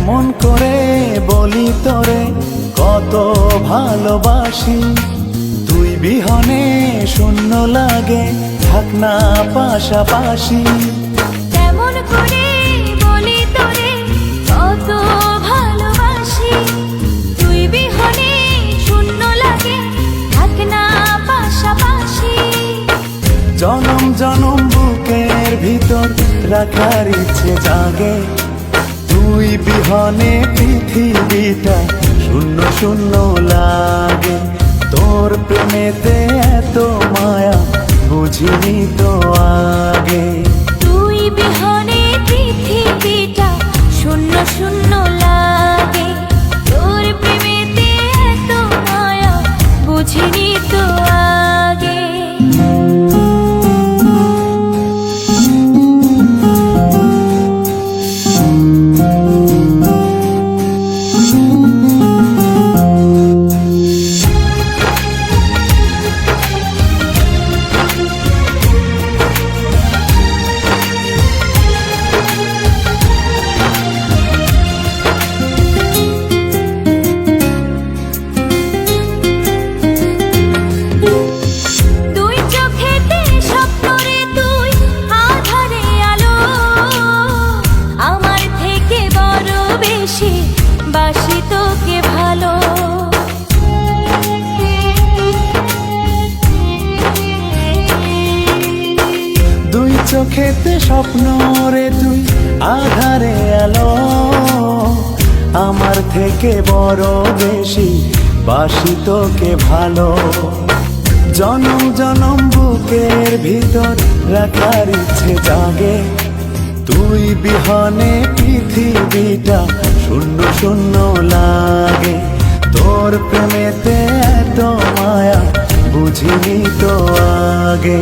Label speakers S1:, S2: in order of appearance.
S1: কেমন করে বলি তোরে কত ভালোবাসি, তুই বিহনে শূন্য লাগে, থাক না পাশাপাশি।
S2: কেমন করে বলি তোরে কত ভালোবাসি, তুই বিহনে শূন্য লাগে, থাক না পাশাপাশি।
S1: জনম জনম বুকের ভিতর রাখার ইচ্ছে জাগে, তুই বিহনে পৃথিবীটা শূন্য শূন্য লাগে। তোর প্রেমেতে এত মায়া বুঝিনি তো আগে,
S2: তুই বিহনে পৃথিবীটা শূন্য শূন্য লাগে। তোর প্রেমেতে এত মায়া বুঝিনি তো আগে। বাসি তোকে ভালো,
S1: দুই চোখেতে স্বপ্ন রে তুই আধারে আলো, আমার থেকে বড় বেশি বাসি তোকে ভালো। জনম জনম বুকের ভিতর রাখার ইচ্ছে জাগে, তুই বিহনে পৃথিবীটা শূন্য শূন্য লাগে। তোর প্রেমেতে এত মায়া বুঝিনি তো আগে।